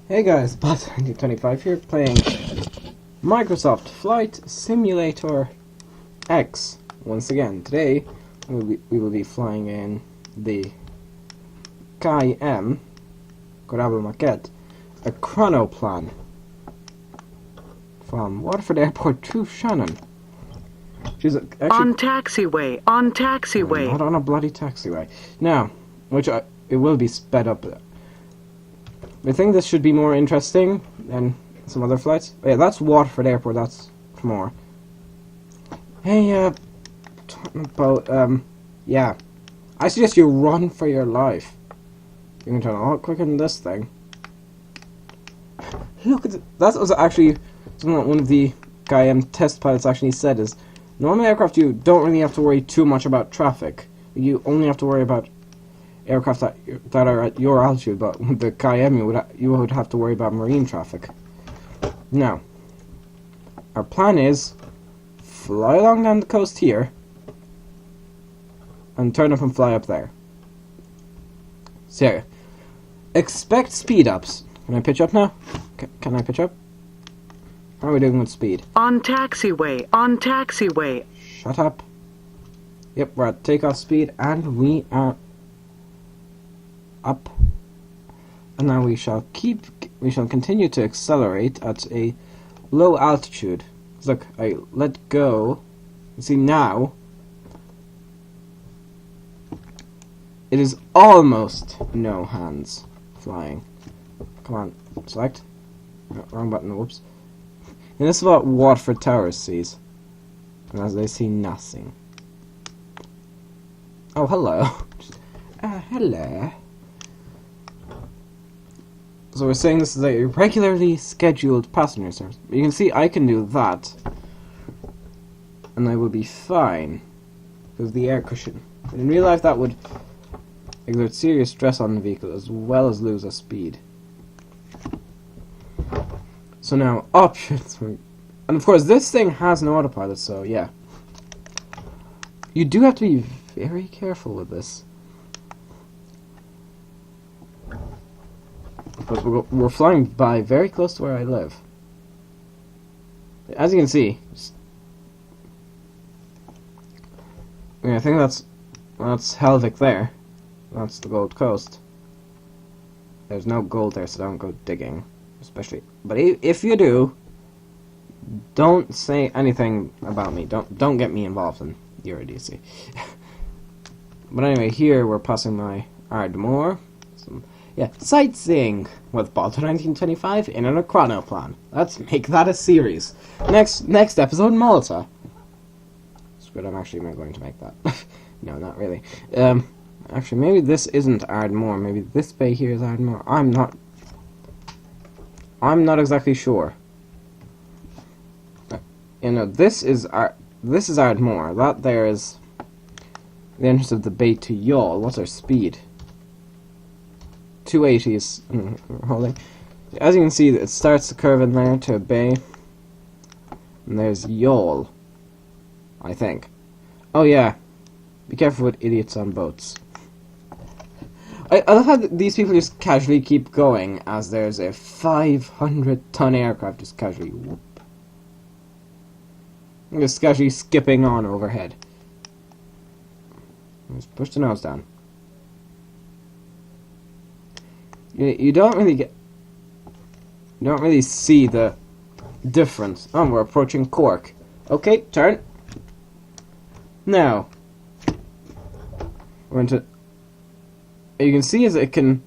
Hey guys, Bot1925 here playing Microsoft Flight Simulator X once again. Today we will be flying in the KM Corable Maquette, a chronoplan from Waterford Airport to Shannon. She's actually on taxiway. not on a bloody taxiway. Now, it will be sped up. I think this should be more interesting than some other flights. Oh, yeah, that's Waterford Airport, that's more. Hey, talking about, yeah. I suggest you run for your life. You can turn a lot quicker than this thing. Look at that was actually something that one of the test pilots actually said is, normal aircraft you don't really have to worry too much about traffic. You only have to worry about aircraft that are at your altitude, but with the KM you would have to worry about marine traffic. Now, our plan is fly along down the coast here and turn up and fly up there. So, expect speed ups. Can I pitch up now? Can I pitch up? How are we doing with speed? On taxiway. Shut up. Yep, we're at takeoff speed and we are up, and now we shall continue to accelerate at a low altitude. Look, I let go. You see now, it is almost no hands flying. Come on, select. Wrong button. Whoops. And this is what Waterford Towers sees, and as they see nothing. Oh, hello. Hello. So we're saying this is a regularly scheduled passenger service. You can see I can do that, and I will be fine because of the air cushion. But in real life, that would exert serious stress on the vehicle as well as lose a speed. So now options, and of course this thing has no autopilot. So yeah, you do have to be very careful with this. Because we're flying by very close to where I live. As you can see, I think that's Helvik there. That's the Gold Coast. There's no gold there, so don't go digging, especially. But if you do, don't say anything about me. Don't get me involved in your idiocy. But anyway, here we're passing my Ardmore. Yeah, sightseeing with Balto 1925 in a chronoplan. Let's make that a series. Next episode, Malta. Screw it, I'm actually not going to make that. No, not really. Actually, maybe this isn't Ardmore. Maybe this bay here is Ardmore. I'm not exactly sure. You know, this is Ardmore. That there is the entrance of the bay to Yawl. What's our speed? 280 is holding. As you can see, it starts to curve in there to a bay, and there's Yawl, I think. Oh yeah, be careful with idiots on boats. I love how these people just casually keep going as there's a 500-ton aircraft just casually whoop, just casually skipping on overhead. Just push the nose down. You don't really see the difference. Oh, we're approaching Cork. Okay, turn. Now, we're going to. You can see as it can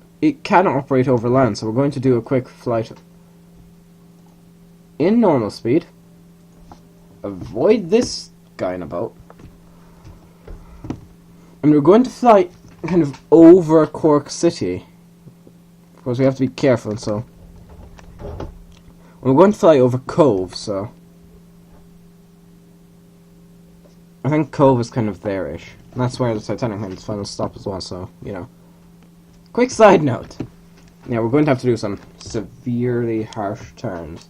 operate over land, so we're going to do a quick flight in normal speed. Avoid this guy in a boat, and we're going to fly kind of over Cork City. Of course, we have to be careful, so we're going to fly over Cove, so I think Cove is kind of there-ish. And that's where the Titanic made its final stop as well, so, you know. Quick side note. Yeah, we're going to have to do some severely harsh turns.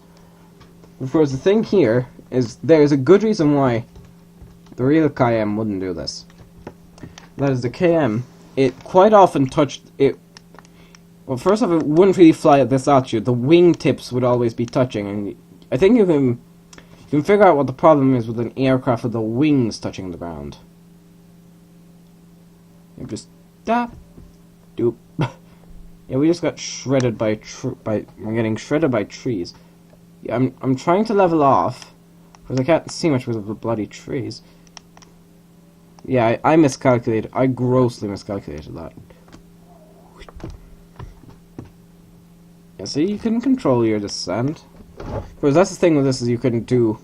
Of course, the thing here is there's a good reason why the real KM wouldn't do this. That is, the KM, it quite often Well, first off, it wouldn't really fly at this altitude. The wingtips would always be touching, and I think you can figure out what the problem is with an aircraft with the wings touching the ground. You just doop. Yeah, we just got shredded we're getting shredded by trees. Yeah, I'm trying to level off because I can't see much because of the bloody trees. Yeah, I miscalculated. I grossly miscalculated that. Yeah, so you can control your descent. Because that's the thing with this is you couldn't do.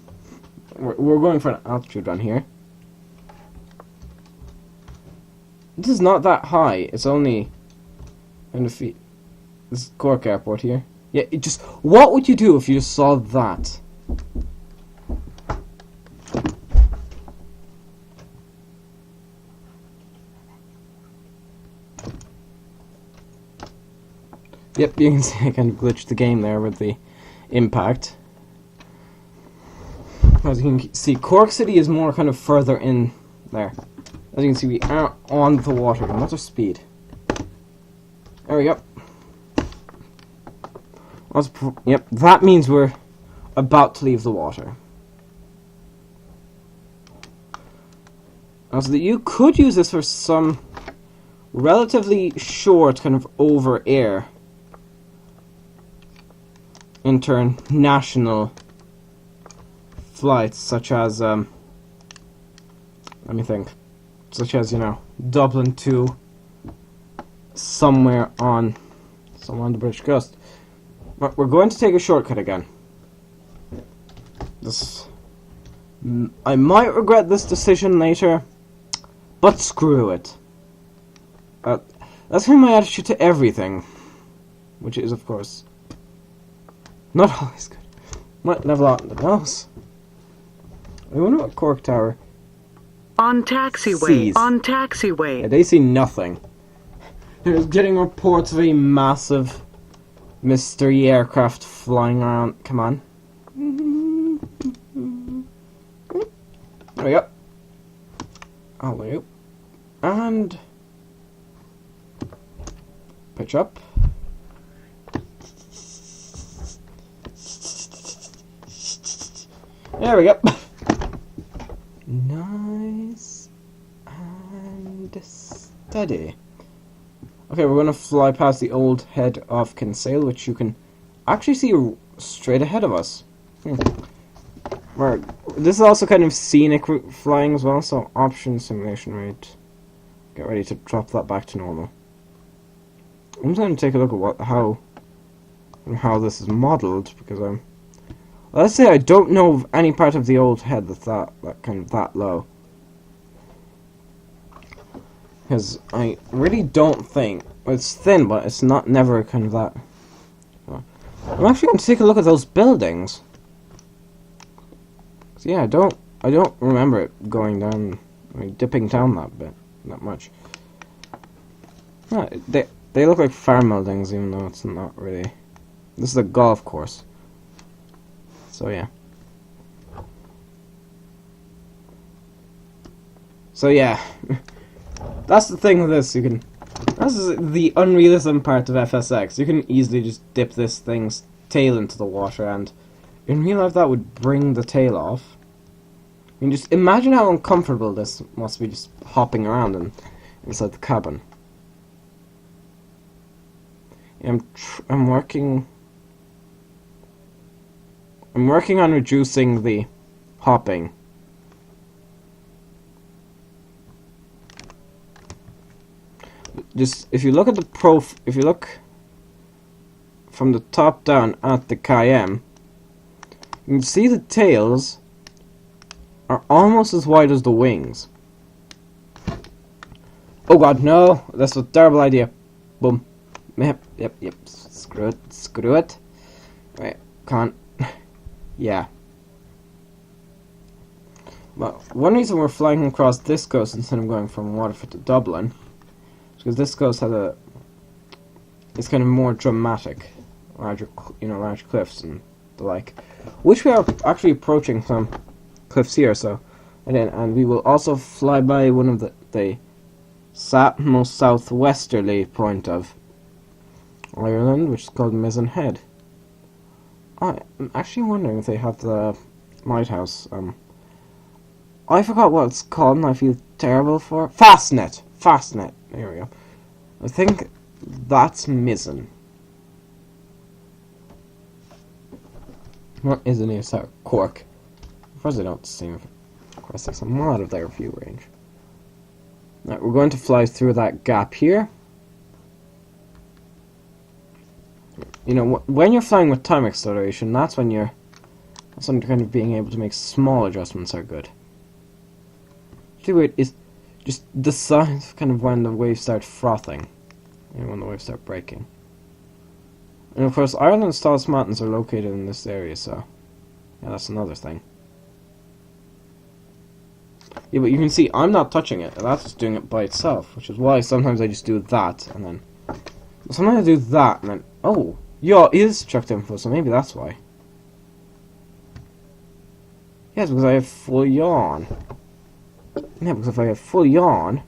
We're going for an altitude run here. This is not that high. It's only 100 feet. This is Cork Airport here. Yeah, it just. What would you do if you just saw that? Yep, you can see I kind of glitched the game there with the impact. As you can see, Cork City is more kind of further in there. As you can see, we are on the water. What's our speed? There we go. Yep, that means we're about to leave the water. So that you could use this for some relatively short kind of over air international flights, such as let me think, such as, you know, Dublin to somewhere on the British coast. But we're going to take a shortcut again. I might regret this decision later, but screw it. That's kind of my attitude to everything, which is, of course, not always good. Might level out in the nose. I wonder what Cork Tower On taxiway. sees. On taxiway. Yeah, they see nothing. They're getting reports of a massive mystery aircraft flying around. Come on. There we go. Alley-oop. And pitch up. There we go. Nice and steady. Okay, we're going to fly past the old head of Kinsale, which you can actually see straight ahead of us. This is also kind of scenic flying as well, so option simulation rate. Get ready to drop that back to normal. I'm just going to take a look at how this is modeled, because let's say I don't know of any part of the old head that's that kind of that low. Because I really don't think it's thin, but it's never kind of that. I'm actually going to take a look at those buildings. So yeah, I don't remember it going down, dipping down that much. Yeah, they look like farm buildings, even though it's not really. This is a golf course. So yeah. So yeah. That's the thing with this. This is the unrealism part of FSX. You can easily just dip this thing's tail into the water, and in real life that would bring the tail off. I mean, just imagine how uncomfortable this must be, just hopping around inside the cabin. I'm working on reducing the hopping. Just if you look from the top down at the Cayenne, you can see the tails are almost as wide as the wings. Oh god, no! That's a terrible idea. Boom. Yep. Screw it. Wait, can't. Yeah. Well, one reason we're flying across this coast instead of going from Waterford to Dublin is because this coast has it's kind of more dramatic, large cliffs and the like, which we are actually approaching some cliffs here. So, and we will also fly by one of the most southwesterly point of Ireland, which is called Mizzen Head. I'm actually wondering if they have the lighthouse. I forgot what it's called, and I feel terrible for it. Fastnet. Fastnet. There we go. I think that's Mizzen. What is in here? So Cork. Of course, I don't seem. Of course, there's a lot of their view range. Now we're going to fly through that gap here. You know, when you're flying with time acceleration, that's when kind of being able to make small adjustments are good. See, wait, is just the signs of kind of when the waves start frothing, and when the waves start breaking. And of course, Ireland's tallest mountains are located in this area, so yeah, that's another thing. Yeah, but you can see I'm not touching it, that's just doing it by itself, which is why sometimes I just do that, and then sometimes I do that, and then oh, yeah, it is chucked info, so maybe that's why. Yes, because I have full yawn. Yeah, because if I have full yawn...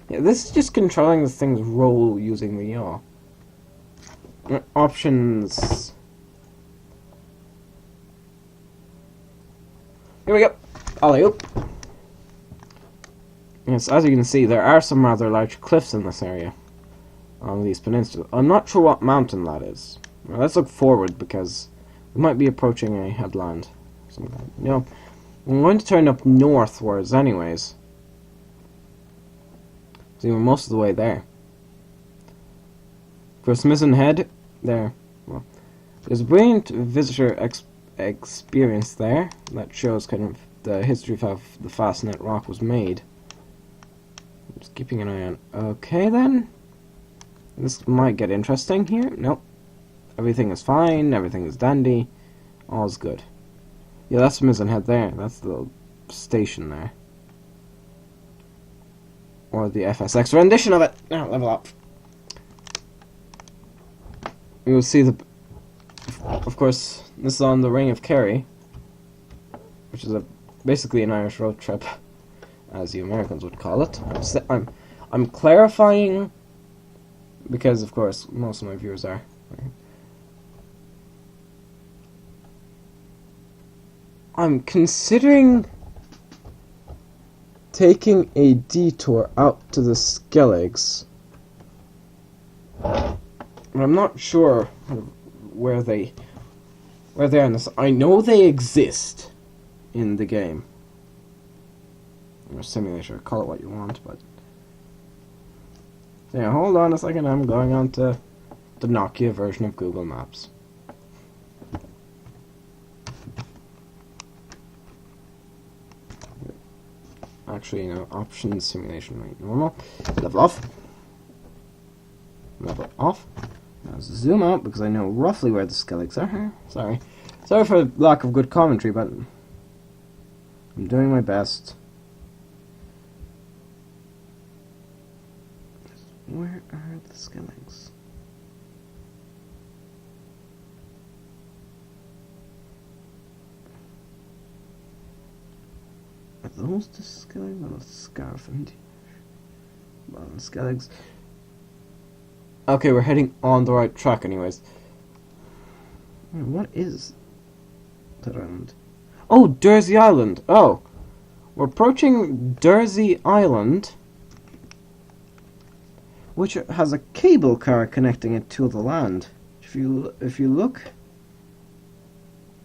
Yeah, this is just controlling the thing's roll using the yaw. Options... Here we go! Alley-oop! Yes, as you can see, there are some rather large cliffs in this area. On these peninsulas. I'm not sure what mountain that is. Well, let's look forward, because we might be approaching a headland. You know, I'm going to turn up northwards anyways. See, we're most of the way there. For Smithson Head, there. Well, there's a brilliant visitor experience there that shows kind of the history of how the Fastnet Rock was made. Just keeping an eye on. Okay then. This might get interesting here. Nope. Everything is fine. Everything is dandy. All's good. Yeah, that's Mizzen Head there. That's the little station there. Or the FSX rendition of it. Now, level up. You will see the... Of course, this is on the Ring of Kerry, which is basically an Irish road trip, as the Americans would call it. I'm clarifying... Because, of course, most of my viewers are. I'm considering taking a detour out to the Skelligs. I'm not sure where they are in this. I know they exist in the game. Or simulation, call it what you want, but... Yeah, hold on a second, I'm going on to the Nokia version of Google Maps. Actually, you know, options, simulation, right, normal. Level off. Level off. Now zoom out, because I know roughly where the Skelligs are. Sorry. Sorry for lack of good commentary, but I'm doing my best. Where are the Skelligs? Are those the Skelligs or the Scarf and well, the Skelligs? Okay, we're heading on the right track anyways. What is that island? Oh, Dursey Island! Oh! We're approaching Dursey Island, which has a cable car connecting it to the land. If you look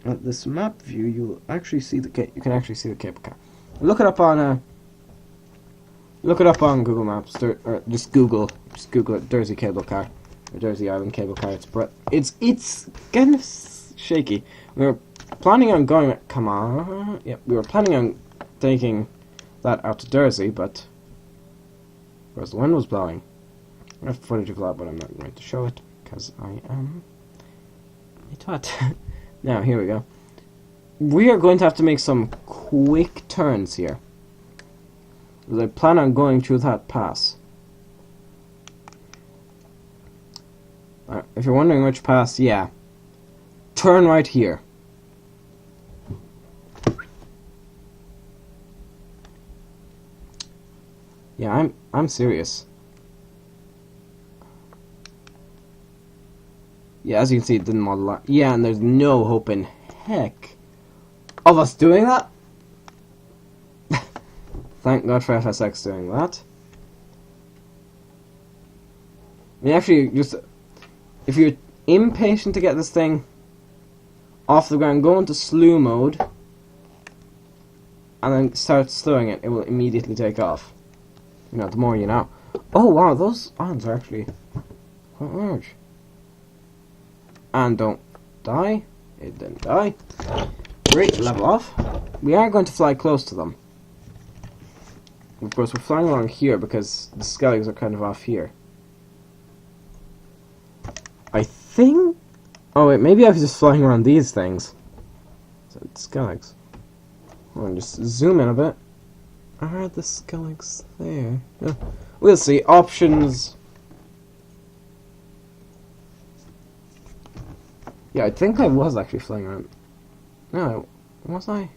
at this map view, you'll actually see you can actually see the cable car. Look it up on Google Maps, or just Google it, Dursey cable car, or Dursey Island cable car. It's kind of shaky. We were planning on going. Come on, yep. We were planning on taking that out to Dursey, but of course the wind was blowing. I have footage of that, but I'm not going to show it because I am a twat. Now here we go. We are going to have to make some quick turns here. I plan on going through that pass. If you're wondering which pass, yeah. Turn right here. Yeah, I'm serious. Yeah, as you can see, it didn't model that. Yeah, and there's no hope in heck of us doing that. Thank God for FSX doing that. I mean, actually, just if you're impatient to get this thing off the ground, go into slew mode and then start slowing it. It will immediately take off. You know, the more you know. Oh wow, those odds are actually quite large. And don't die. It didn't die. Great, level off. We are going to fly close to them. Of course, we're flying along here because the skelligs are kind of off here. I think... Oh wait, maybe I was just flying around these things. So it's skelligs. Hold on, just zoom in a bit. Are the skelligs there? Yeah. We'll see. Options. Yeah, I think I was actually flying around. No, was I?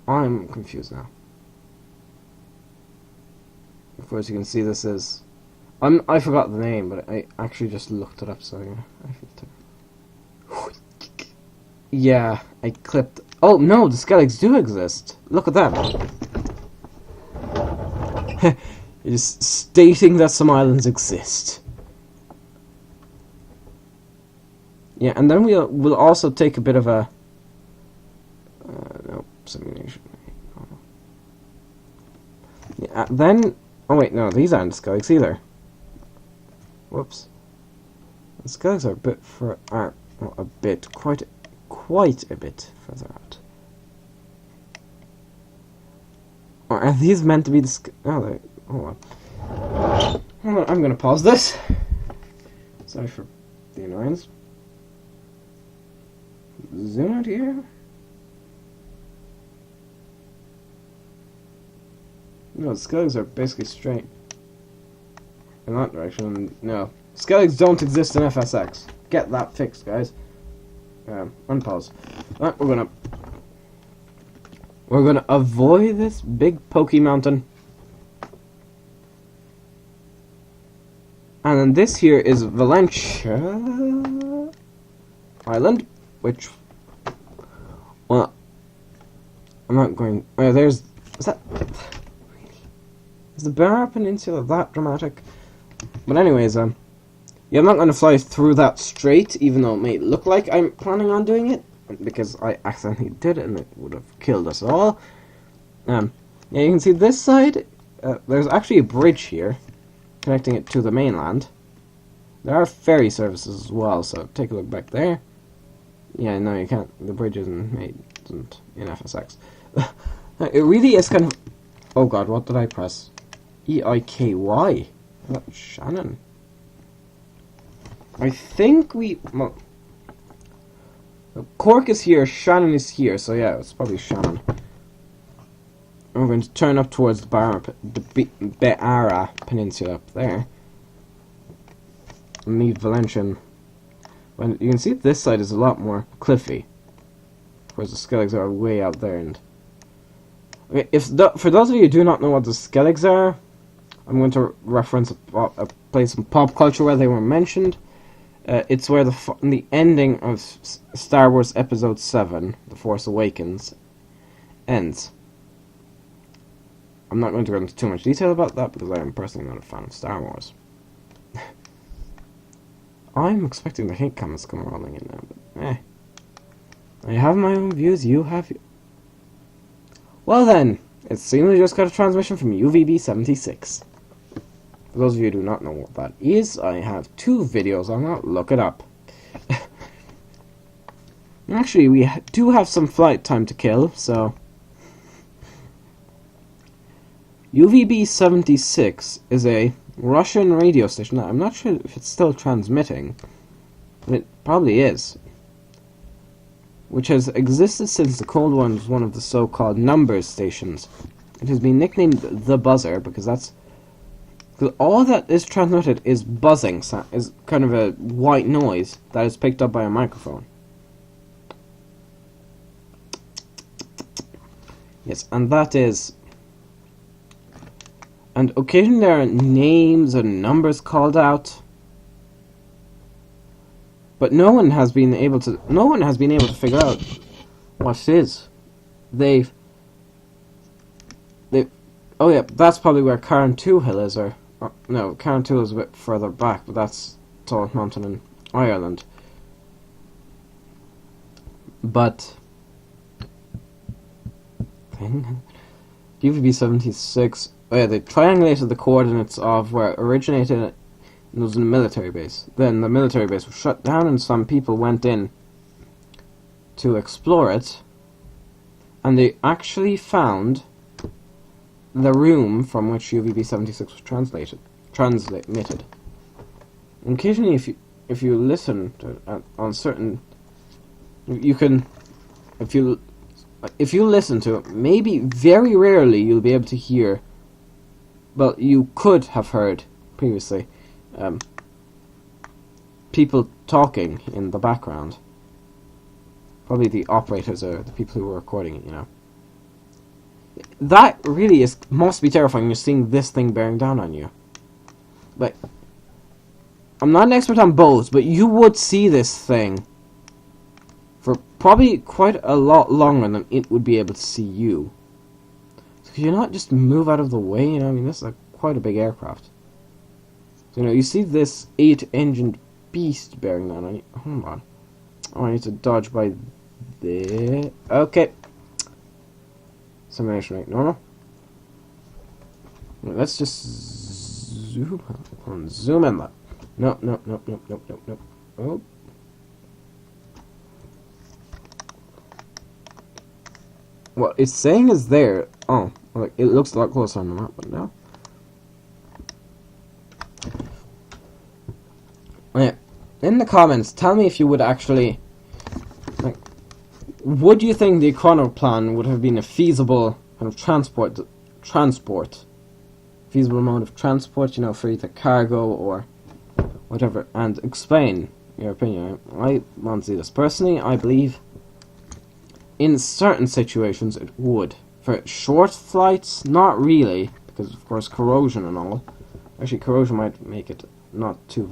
I'm confused now. Of course, you can see this is... I forgot the name, but I actually just looked it up, so yeah. Yeah, I clipped... Oh, no, the skelligs do exist. Look at that. It is stating that some islands exist. Yeah, and then we'll also take a bit of a... no, simulation. Yeah, then... Oh wait, no, these aren't skelligs either. Whoops. The skelligs are a bit quite a bit further out. Or are these meant to be the oh, hold on, I'm gonna pause this. Sorry for the annoyance. Zoom out here. No, the skelligs are basically straight in that direction. No, skelligs don't exist in FSX. Get that fixed, guys. Unpause. Right, we're gonna avoid this big pokey mountain, and then this here is Valencia Island, which, well, I'm not going. Is the Bear Peninsula that dramatic? But anyways, yeah, I'm not going to fly through that straight, even though it may look like I'm planning on doing it, because I accidentally did it and it would have killed us all. Yeah, you can see this side, there's actually a bridge here, connecting it to the mainland. There are ferry services as well, so take a look back there. Yeah, no, you can't, the bridge isn't in FSX. It really is kind of... Oh god, what did I press? E-I-K-Y. That's Shannon. I think we... Well, Cork is here, Shannon is here, so yeah, it's probably Shannon. And we're going to turn up towards the Beara Peninsula up there. And leave Valencia. When you can see this side is a lot more cliffy, whereas the skelligs are way out there. And okay, for those of you who do not know what the skelligs are, I'm going to reference a place in pop culture where they were mentioned. It's where the ending of Star Wars Episode 7, The Force Awakens, ends. I'm not going to go into too much detail about that because I am personally not a fan of Star Wars. I'm expecting the hate comments to come rolling in now, but I have my own views, you have... Well then, it seems we just got a transmission from UVB76. For those of you who do not know what that is, I have 2 videos on that, look it up. Actually, we do have some flight time to kill, so... UVB76 is a Russian radio station. I'm not sure if it's still transmitting, but it probably is. Which has existed since the Cold War and was one of the so-called numbers stations. It has been nicknamed the Buzzer because that's... Because all that is transmitted is buzzing, is kind of a white noise that is picked up by a microphone. Yes, and that is... And occasionally there are names and numbers called out. but no one has been able to figure out what it is. They've oh yeah, that's probably where Cairn 2 Hill is, or no, Cairn 2 is a bit further back, but that's Tall Mountain in Ireland. But UVB 76. Oh yeah, they triangulated the coordinates of where it originated. It was in a military base. Then the military base was shut down, and some people went in to explore it, and they actually found the room from which UVB 76 was transmitted. And occasionally, if you listen to on certain, you can, if you listen to it, maybe very rarely you'll be able to hear. Well, you could have heard previously people talking in the background. Probably the operators or the people who were recording it, you know. That really must be terrifying. You're seeing this thing bearing down on you. Like, I'm not an expert on bows, but you would see this thing for probably quite a lot longer than it would be able to see you. So could you not just move out of the way? You know, I mean, this is quite a big aircraft. So, you know, you see this 8-engined beast bearing down on you. Hold on. Oh, I need to dodge by there. Okay. Simulation rate normal. Let's just zoom in that. No. Oh. What it's saying is there. Oh, like it looks a lot closer on the map, but no. Yeah. In the comments, tell me if you would actually, like, would you think the chrono plan would have been a feasible kind of feasible mode of transport, you know, for either cargo or whatever, and explain your opinion. I want to see this. Personally, I believe in certain situations it would. For short flights, not really, because of course corrosion and all. Actually, corrosion might make it not too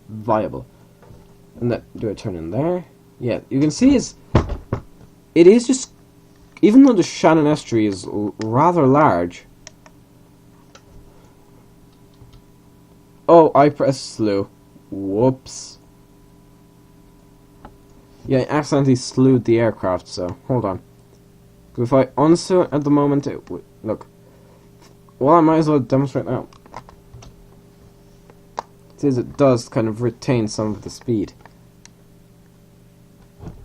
viable. And that, do I turn in there? Yeah, you can see it is just, even though the Shannon estuary is rather large. Oh, I pressed slew. Whoops. Yeah, I accidentally slewed the aircraft, so hold on. If I unslew it at the moment, it would look. Well, I might as well demonstrate now. It says it does kind of retain some of the speed.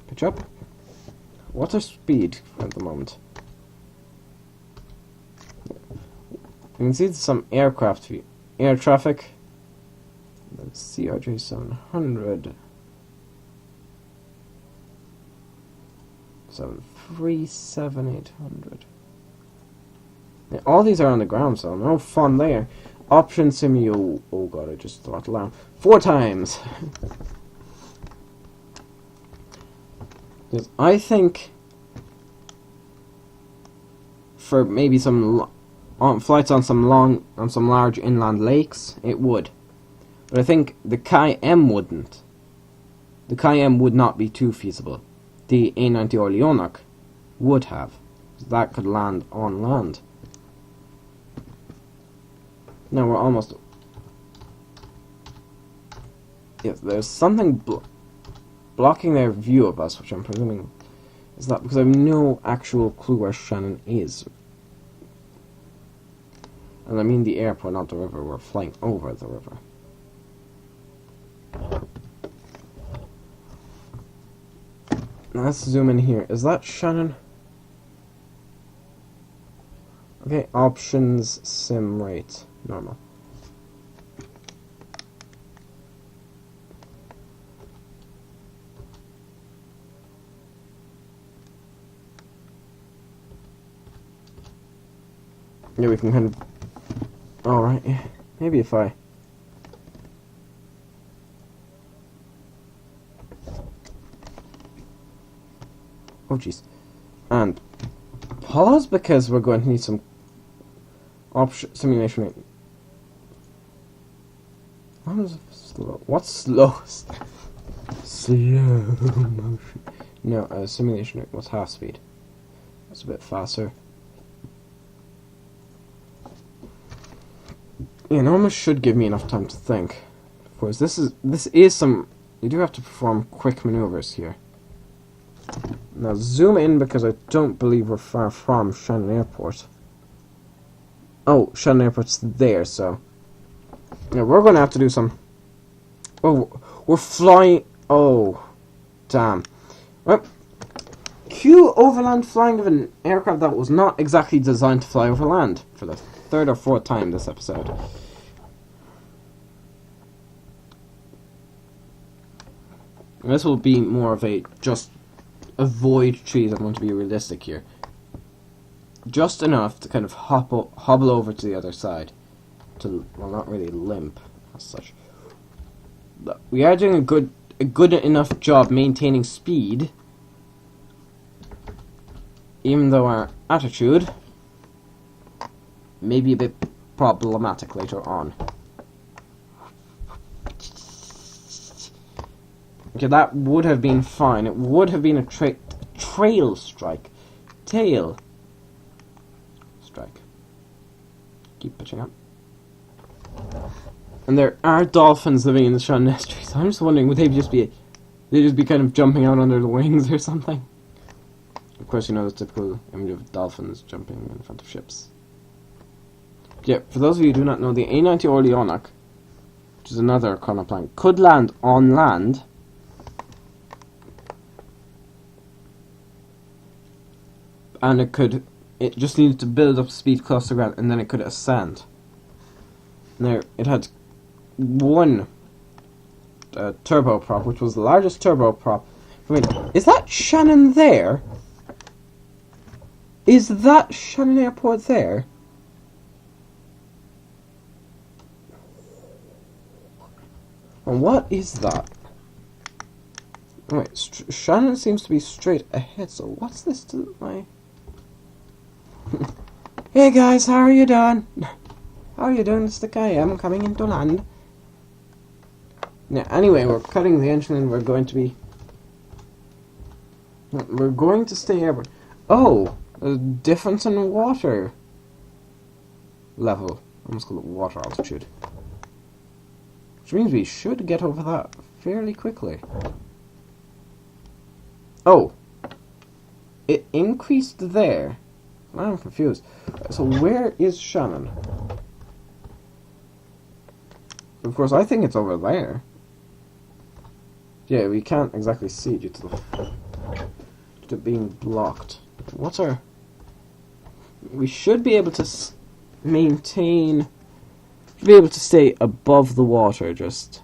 Pitch up. What's our speed at the moment? You can see some aircraft view. Air traffic. Let's CRJ 700. 737 800. Yeah, all these are on the ground, so no fun there. Option simu. Oh god, I just throttled down 4 times. Because I think for maybe some flights on some large inland lakes, it would. But I think the Chi-M wouldn't. The Chi-M would not be too feasible. The A90 Orleanoc would have. That could land on land. Now we're almost. Yes, there's something blocking their view of us, which I'm presuming is that because I have no actual clue where Shannon is. And I mean the airport, not the river. We're flying over the river. Now let's zoom in here. Is that Shannon? Okay, options, sim rate, normal. Yeah, we can kind of. Alright, maybe if I. Oh jeez. And pause because we're going to need some simulation rate. What is slow? What's slowest? Slow motion. No, simulation rate was half speed. That's a bit faster. Yeah, it almost should give me enough time to think. Of course, this is some. You do have to perform quick maneuvers here. Now zoom in because I don't believe we're far from Shannon Airport. Oh, Shannon Airport's there, so yeah, we're going to have to do some. Oh, we're flying. Oh, damn. Well, cue overland flying of an aircraft that was not exactly designed to fly over land for the third or fourth time this episode. This will be more of a just avoid trees. I'm going to be realistic here. Just enough to kind of hobble over to the other side. To, well, not really limp as such. But we are doing a good enough job maintaining speed. Even though our attitude may be a bit problematic later on. Okay, that would have been fine. It would have been a trail strike. Tail strike. Keep pitching up. And there are dolphins living in the Shannon estuary, so I'm just wondering, would they just be kind of jumping out under the wings or something? Of course, you know the typical image of dolphins jumping in front of ships. Yeah, for those of you who do not know, the A90 Orleanic, which is another chronoplane, could land on land. And it just needed to build up speed close to the ground, and then it could ascend. Now, it had one turboprop, which was the largest turboprop. Wait, is that Shannon there? Is that Shannon Airport there? And what is that? Wait, Shannon seems to be straight ahead, so what's this to my... Hey guys, how are you doing? How are you doing? It's the guy. I'm coming into land. Now, anyway, we're cutting the engine and we're going to stay airborne. Oh, a difference in water level. I almost call it water altitude. Which means we should get over that fairly quickly. Oh, it increased there. I'm confused. So where is Shannon? Of course, I think it's over there. Yeah, we can't exactly see due to it being blocked. What's our... We should be able to maintain... Be able to stay above the water, just...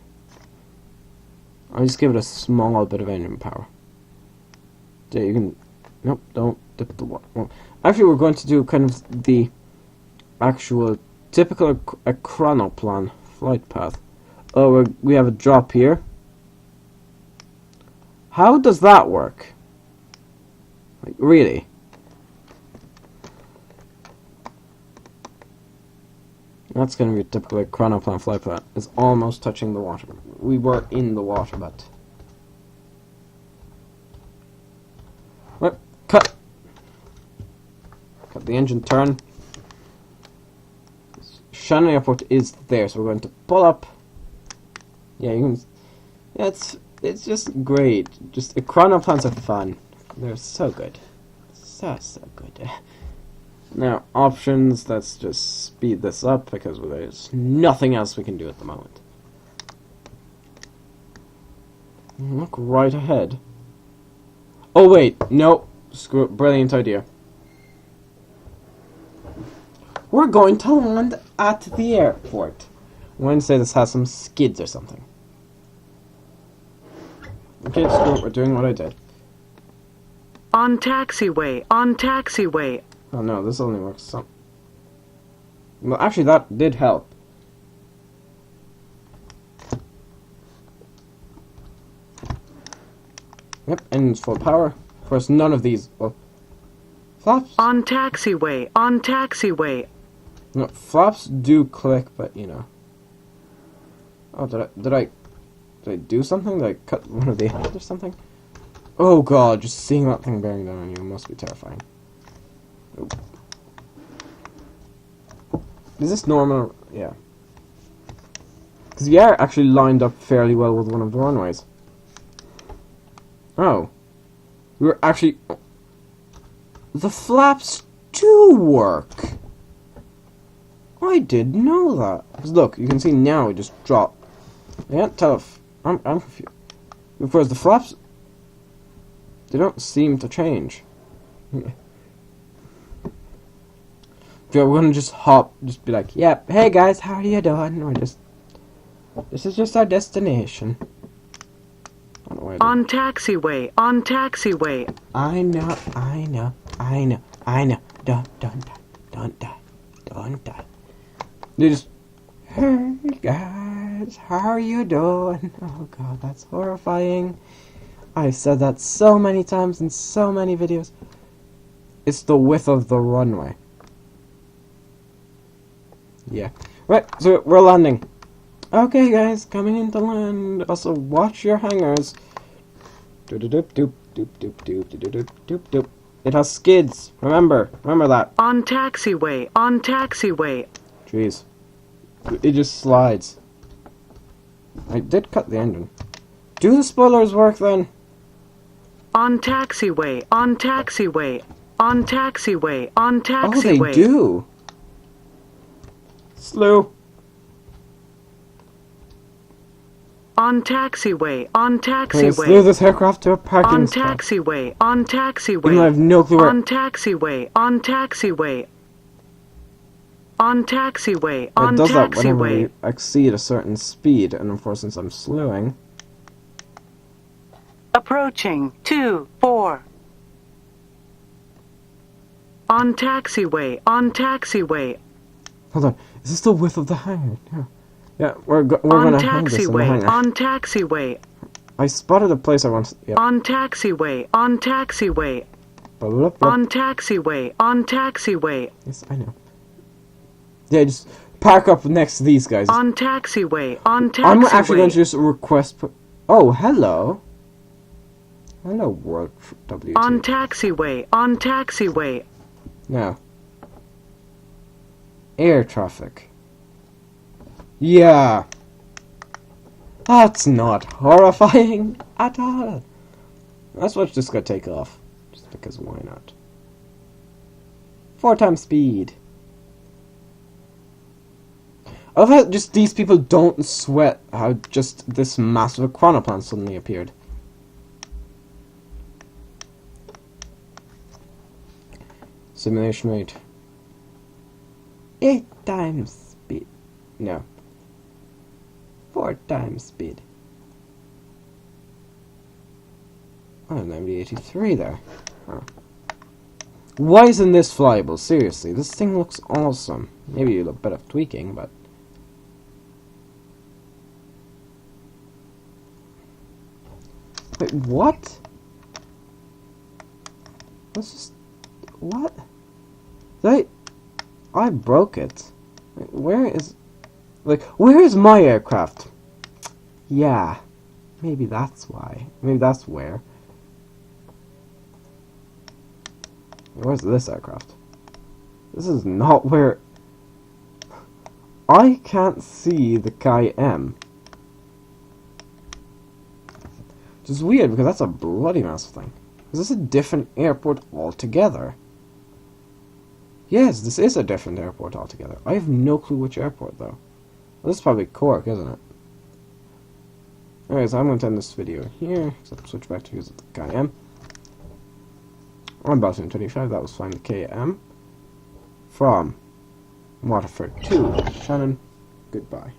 I'll just give it a small bit of engine power. Yeah, you can... Nope, don't dip the water. Well, actually, we're going to do kind of the actual typical chronoplan flight path. Oh, we have a drop here. How does that work? Like, really? That's going to be a typical chronoplan flight path. It's almost touching the water. We were in the water, but... Well, cut! Cut the engine turn. Shannon Airport is there, so we're going to pull up. Yeah, you can... Yeah, it's just great. Just, chronoplans are fun. They're so good. So good. Now, options, let's just speed this up, because there's nothing else we can do at the moment. Look right ahead. Oh wait, no. Screw it, brilliant idea. We're going to land at the airport. I'm going to say this has some skids or something. Okay, screw it, we're doing what I did. On taxiway. On taxiway. Oh no, this only works some... Well, actually that did help. Yep, engine's full power. Of course, none of these... Well, flaps... On taxiway. On taxiway. No, flaps do click, but you know. Oh, did I do something? Did I cut one of the ends or something? Oh god, just seeing that thing bearing down on you must be terrifying. Oh. Is this normal? Yeah. Because we are actually lined up fairly well with one of the runways. Oh. We're actually... The flaps do work! I didn't know that. Because look, you can see now it just dropped. I can't tell if... I'm confused. Because the flaps... They don't seem to change. Yeah, we're gonna just hop, just be like, yep, hey guys, how are you doing? Or just... This is just our destination. I don't know where On taxiway, on taxiway. I know. Don't die. They just, hey guys, how are you doing? Oh god, that's horrifying. I've said that so many times in so many videos. It's the width of the runway. Yeah. Right, so we're landing. Okay guys, coming into land. Also watch your hangars. Doop. It has skids. Remember that. On taxiway, on taxiway. Jeez. It just slides. I did cut the engine. Do the spoilers work then? On taxiway, on taxiway. On taxiway, on taxiway. Oh, they do. Slew. On taxiway, on Can I slew taxiway. this aircraft to a parking On spot? taxiway, on taxiway. Even though I have no clue where... On taxiway, on taxiway. On taxiway, on It does that whenever taxiway. we exceed a certain speed, and of course since I'm slewing... Approaching 2-4. On taxiway, on taxiway. Hold on, is this the width of the hangar? Yeah, we're On gonna hang this in the taxiway, hangar. on taxiway. I spotted a place I want. Yeah. On taxiway, on taxiway. On taxiway, on taxiway. Yes, I know. Yeah, just park up next to these guys. On taxiway, on taxiway. I'm actually going to just request. Oh, hello. Hello, World W2. On taxiway, on taxiway. Now, air traffic. Yeah. That's not horrifying at all. That's what's just gonna take off. Just because why not? 4 times speed. I love how just these people don't sweat how just this massive chronoplan suddenly appeared. Simulation rate. 8 times speed. No. 4 times speed. Oh, 9083 there. Huh. Why isn't this flyable? Seriously, this thing looks awesome. Maybe a bit of tweaking, but... Wait, what? Let's just... What? I broke it. Wait, where is... Like, where is my aircraft? Yeah. Maybe that's why. Maybe that's where. Where's this aircraft? This is not where... I can't see the KM. Which is weird, because that's a bloody massive thing. Is this a different airport altogether? Yes, this is a different airport altogether. I have no clue which airport, though. Well, this is probably Cork, isn't it? Anyways, I'm going to end this video here. Except switch back to use the KM. I'm Baltimore 25. That was flying the KM. From Waterford to Shannon. Goodbye.